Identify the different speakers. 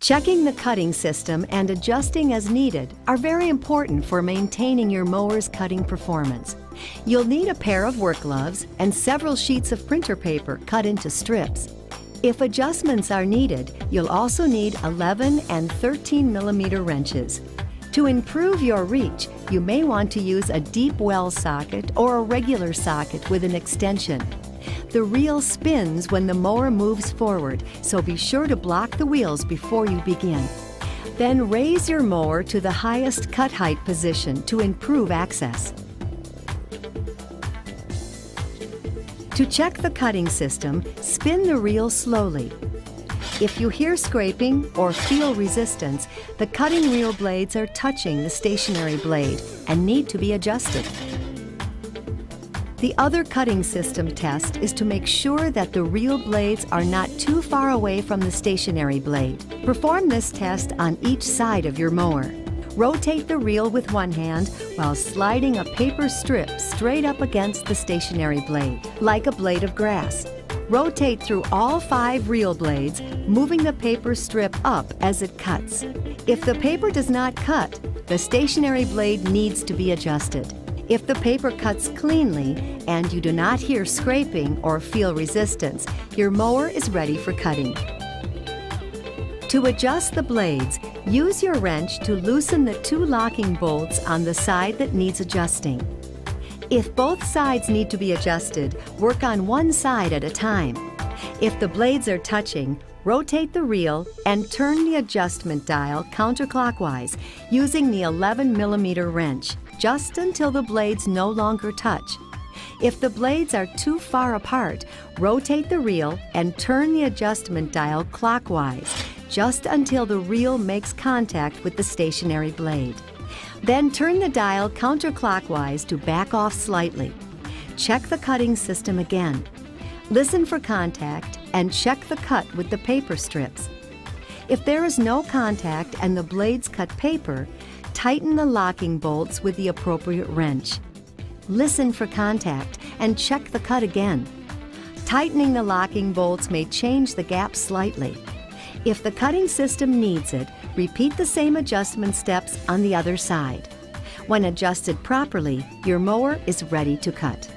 Speaker 1: Checking the cutting system and adjusting as needed are very important for maintaining your mower's cutting performance. You'll need a pair of work gloves and several sheets of printer paper cut into strips. If adjustments are needed, you'll also need 11 and 13 millimeter wrenches. To improve your reach, you may want to use a deep well socket or a regular socket with an extension. The reel spins when the mower moves forward, so be sure to block the wheels before you begin. Then raise your mower to the highest cut height position to improve access. To check the cutting system, spin the reel slowly. If you hear scraping or feel resistance, the cutting reel blades are touching the stationary blade and need to be adjusted. The other cutting system test is to make sure that the reel blades are not too far away from the stationary blade. Perform this test on each side of your mower. Rotate the reel with one hand while sliding a paper strip straight up against the stationary blade, like a blade of grass. Rotate through all 5 reel blades, moving the paper strip up as it cuts. If the paper does not cut, the stationary blade needs to be adjusted. If the paper cuts cleanly and you do not hear scraping or feel resistance, your mower is ready for cutting. To adjust the blades, use your wrench to loosen the 2 locking bolts on the side that needs adjusting. If both sides need to be adjusted, work on one side at a time. If the blades are touching, rotate the reel and turn the adjustment dial counterclockwise using the 11 millimeter wrench, just until the blades no longer touch. If the blades are too far apart, rotate the reel and turn the adjustment dial clockwise, just until the reel makes contact with the stationary blade. Then turn the dial counterclockwise to back off slightly. Check the cutting system again. Listen for contact and check the cut with the paper strips. If there is no contact and the blades cut paper, tighten the locking bolts with the appropriate wrench. Listen for contact and check the cut again. Tightening the locking bolts may change the gap slightly. If the cutting system needs it, repeat the same adjustment steps on the other side. When adjusted properly, your mower is ready to cut.